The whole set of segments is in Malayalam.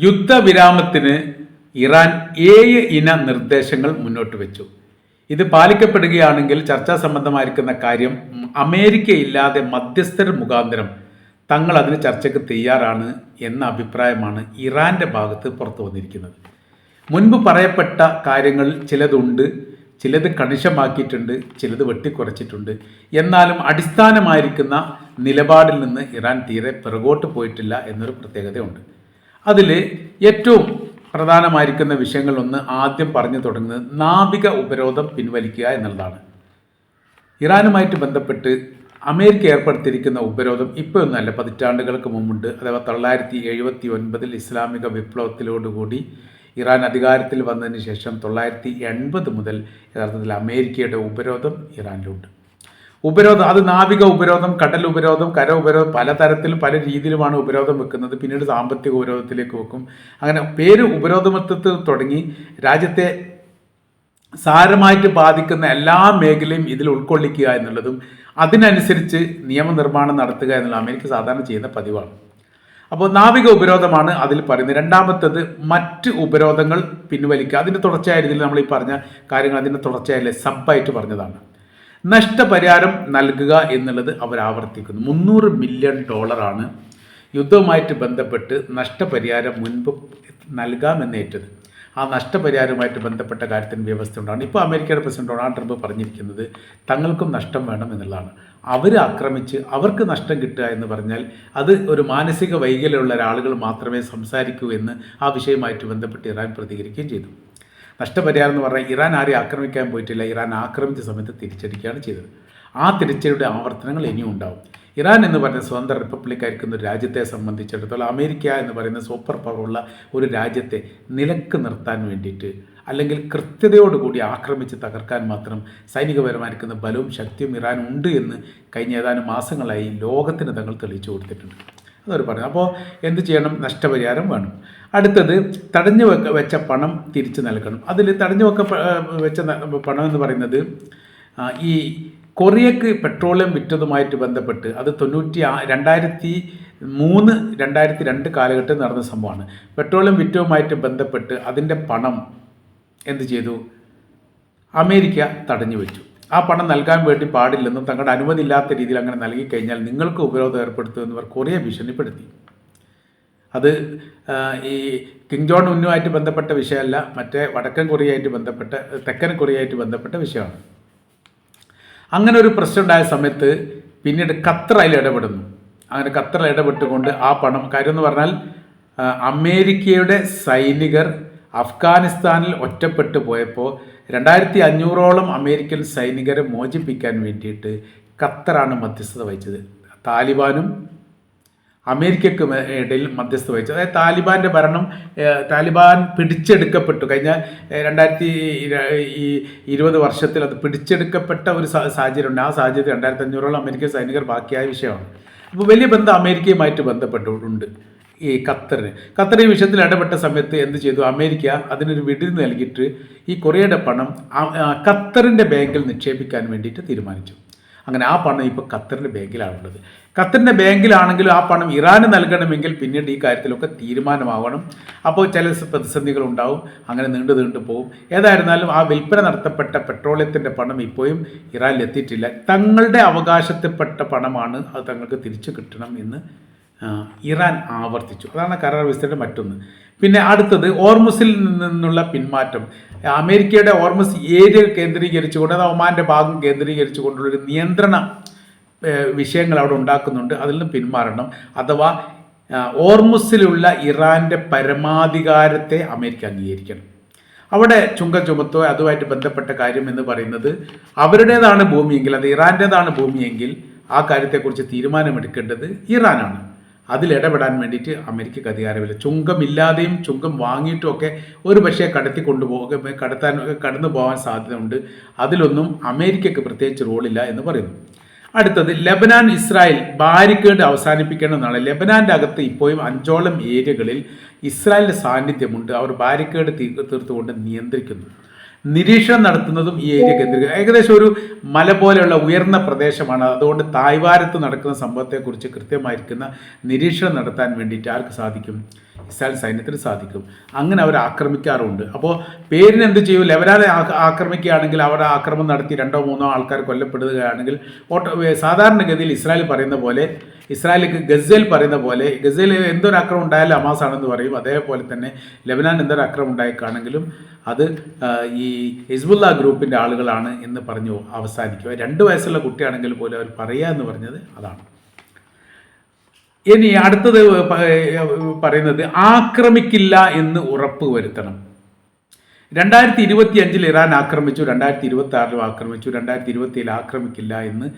യുദ്ധവിരാമത്തിന് ഇറാൻ 7 ഇന നിർദ്ദേശങ്ങൾ മുന്നോട്ട് വെച്ചു. ഇത് പാലിക്കപ്പെടുകയാണെങ്കിൽ ചർച്ചാ സംബന്ധമായിരിക്കുന്ന കാര്യം അമേരിക്കയില്ലാതെ മധ്യസ്ഥർ മുഖാന്തരം തങ്ങൾ അതിന് ചർച്ചയ്ക്ക് തയ്യാറാണ് എന്ന അഭിപ്രായമാണ് ഇറാൻ്റെ ഭാഗത്ത് പുറത്തു വന്നിരിക്കുന്നത്. മുൻപ് പറയപ്പെട്ട കാര്യങ്ങളിൽ ചിലതുണ്ട്, ചിലത് കണിശമാക്കിയിട്ടുണ്ട്, ചിലത് വെട്ടിക്കുറച്ചിട്ടുണ്ട്. എന്നാലും അടിസ്ഥാനമായിരിക്കുന്ന നിലപാടിൽ നിന്ന് ഇറാൻ തീരെ പിറകോട്ട് പോയിട്ടില്ല എന്നൊരു പ്രത്യേകതയുണ്ട്. അതിൽ ഏറ്റവും പ്രധാനമായിരിക്കുന്ന വിഷയങ്ങളൊന്ന് ആദ്യം പറഞ്ഞു തുടങ്ങുന്നത് നാവിക ഉപരോധം പിൻവലിക്കുക എന്നുള്ളതാണ്. ഇറാനുമായിട്ട് ബന്ധപ്പെട്ട് അമേരിക്ക ഏർപ്പെടുത്തിയിരിക്കുന്ന ഉപരോധം ഇപ്പോഴൊന്നുമല്ല, പതിറ്റാണ്ടുകൾക്ക് മുമ്പുണ്ട്. അഥവാ 1979 ഇസ്ലാമിക വിപ്ലവത്തിലോടുകൂടി ഇറാൻ അധികാരത്തിൽ വന്നതിന് ശേഷം 1980 മുതൽ യഥാർത്ഥത്തിൽ അമേരിക്കയുടെ ഉപരോധം ഇറാനിലുണ്ട്. ഉപരോധം അത് നാവിക ഉപരോധം, കടൽ ഉപരോധം, കര ഉപരോധം, പലതരത്തിലും പല രീതിയിലുമാണ് ഉപരോധം വെക്കുന്നത്. പിന്നീട് സാമ്പത്തിക ഉപരോധത്തിലേക്ക് വെക്കും. അങ്ങനെ പേര് ഉപരോധമത്വത്തിൽ തുടങ്ങി രാജ്യത്തെ സാരമായിട്ട് ബാധിക്കുന്ന എല്ലാ മേഖലയും ഇതിൽ ഉൾക്കൊള്ളിക്കുക എന്നുള്ളതും അതിനനുസരിച്ച് നിയമനിർമ്മാണം നടത്തുക എന്നുള്ള അമേരിക്ക സാധാരണ ചെയ്യുന്ന പതിവാണ്. അപ്പോൾ നാവിക ഉപരോധമാണ് അതിൽ പറയുന്നത്. രണ്ടാമത്തേത് മറ്റ് ഉപരോധങ്ങൾ പിൻവലിക്കുക. അതിൻ്റെ തുടർച്ചയായ രീതിയിൽ നമ്മൾ ഈ പറഞ്ഞ കാര്യങ്ങൾ അതിൻ്റെ തുടർച്ചയായ സബ്ബായിട്ട് പറഞ്ഞതാണ്. നഷ്ടപരിഹാരം നൽകുക എന്നുള്ളത് അവർ ആവർത്തിക്കുന്നു. $300 മില്യൺ യുദ്ധവുമായിട്ട് ബന്ധപ്പെട്ട് നഷ്ടപരിഹാരം മുൻപ് നൽകാമെന്നേറ്റത്. ആ നഷ്ടപരിഹാരവുമായിട്ട് ബന്ധപ്പെട്ട കാര്യത്തിന് വ്യവസ്ഥ ഉണ്ടാണ്. ഇപ്പോൾ അമേരിക്കയുടെ പ്രസിഡന്റ് ഡൊണാൾഡ് ട്രംപ് പറഞ്ഞിരിക്കുന്നത് തങ്ങൾക്കും നഷ്ടം വേണം എന്നുള്ളതാണ്. അവർ ആക്രമിച്ച് അവർക്ക് നഷ്ടം കിട്ടുക എന്ന് പറഞ്ഞാൽ അത് ഒരു മാനസിക വൈകല്യമുള്ള ഒരാളുകൾ മാത്രമേ സംസാരിക്കൂ എന്ന് ആ വിഷയവുമായിട്ട് ബന്ധപ്പെട്ട് ഇറാൻ പ്രതികരിക്കുകയും ചെയ്തു. നഷ്ടപരിഹാരം എന്ന് പറഞ്ഞാൽ ഇറാൻ ആരെയും ആക്രമിക്കാൻ പോയിട്ടില്ല, ഇറാൻ ആക്രമിച്ച സമയത്ത് തിരിച്ചടിക്കുകയാണ് ചെയ്തത്. ആ തിരിച്ചടിയുടെ ആവർത്തനങ്ങൾ ഇനിയും ഉണ്ടാവും. ഇറാൻ എന്ന് പറയുന്ന സ്വതന്ത്ര റിപ്പബ്ലിക് ആയിരിക്കുന്ന ഒരു രാജ്യത്തെ സംബന്ധിച്ചിടത്തോളം അമേരിക്ക എന്ന് പറയുന്ന സൂപ്പർ പവറുള്ള ഒരു രാജ്യത്തെ നിലക്ക് നിർത്താൻ വേണ്ടിയിട്ട് അല്ലെങ്കിൽ കൃത്യതയോടുകൂടി ആക്രമിച്ച് തകർക്കാൻ മാത്രം സൈനികപരമായിരിക്കുന്ന ബലവും ശക്തിയും ഇറാൻ ഉണ്ട് എന്ന് കഴിഞ്ഞ ഏതാനും മാസങ്ങളായി ലോകത്തിന് തങ്ങൾ തെളിയിച്ചു കൊടുത്തിട്ടുണ്ട്. അതൊരു പറയുന്നത്. അപ്പോൾ എന്ത് ചെയ്യണം? നഷ്ടപരിഹാരം വേണം. അടുത്തത് തടഞ്ഞു വെച്ച പണം തിരിച്ചു നൽകണം. അതിൽ തടഞ്ഞു വെച്ച പണം എന്ന് പറയുന്നത് ഈ കൊറിയക്ക് പെട്രോളിയം വിറ്റതുമായിട്ട് ബന്ധപ്പെട്ട് അത് 2003-2002 കാലഘട്ടത്തിൽ നടന്ന സംഭവമാണ്. പെട്രോളിയം വിറ്റവുമായിട്ട് ബന്ധപ്പെട്ട് അതിൻ്റെ പണം എന്ത് ചെയ്തു? അമേരിക്ക തടഞ്ഞു വെച്ചു. ആ പണം നൽകാൻ വേണ്ടി പാടില്ലെന്നും തങ്ങളുടെ അനുമതി ഇല്ലാത്ത രീതിയിൽ അങ്ങനെ നൽകിക്കഴിഞ്ഞാൽ നിങ്ങൾക്ക് ഉപരോധം ഏർപ്പെടുത്തുമെന്നവർ കൊറിയ ഭീഷണിപ്പെടുത്തി. അത് ഈ കിം ജോൺ ഉന്നുമായിട്ട് ബന്ധപ്പെട്ട വിഷയമല്ല, മറ്റേ വടക്കൻ കൊറിയയായിട്ട് ബന്ധപ്പെട്ട തെക്കൻ കൊറിയയായിട്ട് ബന്ധപ്പെട്ട വിഷയമാണ്. അങ്ങനെ ഒരു പ്രശ്നം ഉണ്ടായ സമയത്ത് പിന്നീട് ഖത്തർ അതിൽ ഇടപെടുന്നു. അങ്ങനെ ഖത്തർ ഇടപെട്ടുകൊണ്ട് ആ പണം കാര്യം എന്ന് പറഞ്ഞാൽ അമേരിക്കയുടെ സൈനികർ അഫ്ഗാനിസ്ഥാനിൽ ഒറ്റപ്പെട്ടു പോയപ്പോൾ 2500ഓളം അമേരിക്കൻ സൈനികരെ മോചിപ്പിക്കാൻ വേണ്ടിയിട്ട് ഖത്തറാണ് മധ്യസ്ഥത വഹിച്ചത്. താലിബാനും അമേരിക്കയ്ക്കും ഇടയിൽ മധ്യസ്ഥത വഹിച്ചത്. അതായത് താലിബാൻ്റെ ഭരണം താലിബാൻ പിടിച്ചെടുക്കപ്പെട്ടു. കഴിഞ്ഞ 2020 വർഷത്തിൽ അത് പിടിച്ചെടുക്കപ്പെട്ട ഒരു സാഹചര്യമുണ്ട്. ആ സാഹചര്യത്തിൽ 2500ഓളം അമേരിക്കൻ സൈനികർ ബാക്കിയായ വിഷയമാണ്. അപ്പോൾ വലിയ ബന്ധം അമേരിക്കയുമായിട്ട് ബന്ധപ്പെട്ടുകൊണ്ട് ഈ ഖത്തർ ഈ വിഷയത്തിൽ ഇടപെട്ട സമയത്ത് എന്ത് ചെയ്തു? അമേരിക്ക അതിനൊരു വിടുതൽ നൽകിയിട്ട് ഈ കൊറിയയുടെ പണം ഖത്തറിൻ്റെ ബാങ്കിൽ നിക്ഷേപിക്കാൻ വേണ്ടിയിട്ട് തീരുമാനിച്ചു. അങ്ങനെ ആ പണം ഇപ്പോൾ ഖത്തറിൻ്റെ ബാങ്കിലാണുള്ളത്. ഖത്തറിൻ്റെ ബാങ്കിലാണെങ്കിലും ആ പണം ഇറാന് നൽകണമെങ്കിൽ പിന്നീട് ഈ കാര്യത്തിലൊക്കെ തീരുമാനമാവണം. അപ്പോൾ ചില പ്രതിസന്ധികൾ ഉണ്ടാവും. അങ്ങനെ നീണ്ടു പോകും. ഏതായിരുന്നാലും ആ വിൽപ്പന നടത്തപ്പെട്ട പെട്രോളിയത്തിൻ്റെ പണം ഇപ്പോഴും ഇറാനിൽ എത്തിയിട്ടില്ല. തങ്ങളുടെ അവകാശത്തിൽപ്പെട്ട പണമാണ്, അത് തങ്ങൾക്ക് തിരിച്ചു കിട്ടണം എന്ന് ഇറാൻ ആവർത്തിച്ചു. അതാണ് കരാർ വ്യവസ്ഥയുടെ മറ്റൊന്ന്. പിന്നെ അടുത്തത് ഓർമുസിൽ നിന്നുള്ള പിന്മാറ്റം. അമേരിക്കയുടെ ഓർമുസ് ഏരിയ കേന്ദ്രീകരിച്ചുകൊണ്ട്, അത് ഒമാൻ്റെ ഭാഗം കേന്ദ്രീകരിച്ചുകൊണ്ടുള്ളൊരു നിയന്ത്രണ വിഷയങ്ങൾ അവിടെ ഉണ്ടാക്കുന്നുണ്ട്. അതിൽ നിന്ന് പിന്മാറണം. അഥവാ ഓർമുസിലുള്ള ഇറാൻ്റെ പരമാധികാരത്തെ അമേരിക്ക അംഗീകരിക്കണം. അവിടെ ചുങ്കം ചുമത്തോ അതുമായിട്ട് ബന്ധപ്പെട്ട കാര്യം എന്ന് പറയുന്നത് അവരുടേതാണ് ഭൂമിയെങ്കിൽ, അത് ഇറാൻ്റേതാണ് ഭൂമിയെങ്കിൽ ആ കാര്യത്തെക്കുറിച്ച് തീരുമാനമെടുക്കേണ്ടത് ഇറാനാണ്. അതിലിടപെടാൻ വേണ്ടിയിട്ട് അമേരിക്കക്ക് അധികാരമില്ല. ചുങ്കമില്ലാതെയും ചുങ്കം വാങ്ങിയിട്ടും ഒക്കെ ഒരു പക്ഷേ കടന്നു പോകാൻ സാധ്യതയുണ്ട്. അതിലൊന്നും അമേരിക്കക്ക് പ്രത്യേകിച്ച് റോളില്ല എന്ന് പറയുന്നു. അടുത്തത് ലെബനാൻ ഇസ്രായേൽ ബാരിക്കേഡ് അവസാനിപ്പിക്കേണ്ടതെന്നാണ്. ലെബനാൻ്റെ അകത്ത് ഇപ്പോഴും 5ഓളം ഏരിയകളിൽ ഇസ്രായേലിൻ്റെ സാന്നിധ്യമുണ്ട്. അവർ ബാരിക്കേഡ് തീർത്തുകൊണ്ട് നിയന്ത്രിക്കുന്നു. നിരീക്ഷണം നടത്തുന്നതും ഈ ഏരിയ കേന്ദ്രീകരിക്കും. ഏകദേശം ഒരു മല പോലെയുള്ള ഉയർന്ന പ്രദേശമാണ്. അതുകൊണ്ട് തായ്വാരത്ത് നടക്കുന്ന സംഭവത്തെക്കുറിച്ച് കൃത്യമായിരിക്കുന്ന നിരീക്ഷണം നടത്താൻ വേണ്ടിയിട്ട് ആർക്ക് സാധിക്കും? ഇസ്രായേൽ സൈന്യത്തിന് സാധിക്കും. അങ്ങനെ അവർ ആക്രമിക്കാറുണ്ട്. അപ്പോൾ പേരിന് എന്ത് ചെയ്യും? ലെബനാനെ ആക്രമിക്കുകയാണെങ്കിൽ അവിടെ ആക്രമണം നടത്തി 2 3 ആൾക്കാർ കൊല്ലപ്പെടുകയാണെങ്കിൽ സാധാരണഗതിയിൽ ഇസ്രായേൽ പറയുന്ന പോലെ, ഇസ്രായേലിക്ക് ഗസയിൽ പറയുന്ന പോലെ, ഗസയിൽ എന്തൊരു ആക്രമണം ഉണ്ടായാലും ഹമാസ് ആണെന്ന് പറയും. അതേപോലെ തന്നെ ലെബനാൻ എന്തൊരു ആക്രമണം ഉണ്ടായിക്കാണെങ്കിലും അത് ഈ ഹിസ്ബുള്ള ഗ്രൂപ്പിൻ്റെ ആളുകളാണ് എന്ന് പറഞ്ഞു അവസാനിക്കുക. 2 വയസ്സുള്ള കുട്ടിയാണെങ്കിൽ പോലും അവർ പറയുക എന്ന് പറഞ്ഞത് അതാണ്. ഇനി അടുത്തത് പറയുന്നത് ആക്രമിക്കില്ല എന്ന് ഉറപ്പ് വരുത്തണം. 2025 ഇറാൻ ആക്രമിച്ചു, 2026 ആക്രമിച്ചു, 2027 ആക്രമിക്കില്ല എന്ന്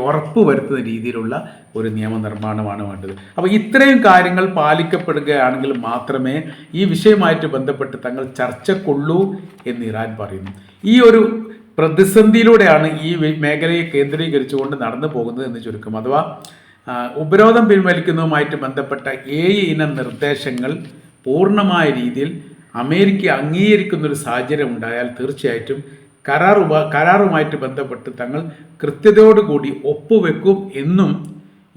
ഉറപ്പ് വരുത്തുന്ന രീതിയിലുള്ള ഒരു നിയമനിർമ്മാണമാണ് വേണ്ടത്. അപ്പോൾ ഇത്രയും കാര്യങ്ങൾ പാലിക്കപ്പെടുകയാണെങ്കിൽ മാത്രമേ ഈ വിഷയമായിട്ട് ബന്ധപ്പെട്ട് തങ്ങൾ ചർച്ചക്കൊള്ളൂ എന്ന് ഇറാൻ പറയുന്നു. ഈ ഒരു പ്രതിസന്ധിയിലൂടെയാണ് ഈ മേഖലയെ കേന്ദ്രീകരിച്ചുകൊണ്ട് നടന്നു പോകുന്നത് എന്ന് ചുരുക്കം. അഥവാ ഉപരോധം പിൻവലിക്കുന്നതുമായിട്ട് ബന്ധപ്പെട്ട 7 ഇനം നിർദ്ദേശങ്ങൾ പൂർണ്ണമായ രീതിയിൽ അമേരിക്ക അംഗീകരിക്കുന്നൊരു സാഹചര്യം ഉണ്ടായാൽ തീർച്ചയായിട്ടും കരാറുമായിട്ട് ബന്ധപ്പെട്ട് തങ്ങൾ കൃത്യതയോടുകൂടി ഒപ്പുവെക്കും എന്നും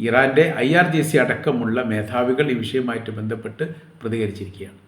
ഇറാൻ്റെ IRGC അടക്കമുള്ള മേധാവികൾ ഈ വിഷയവുമായിട്ട് ബന്ധപ്പെട്ട് പ്രതികരിച്ചിരിക്കുകയാണ്.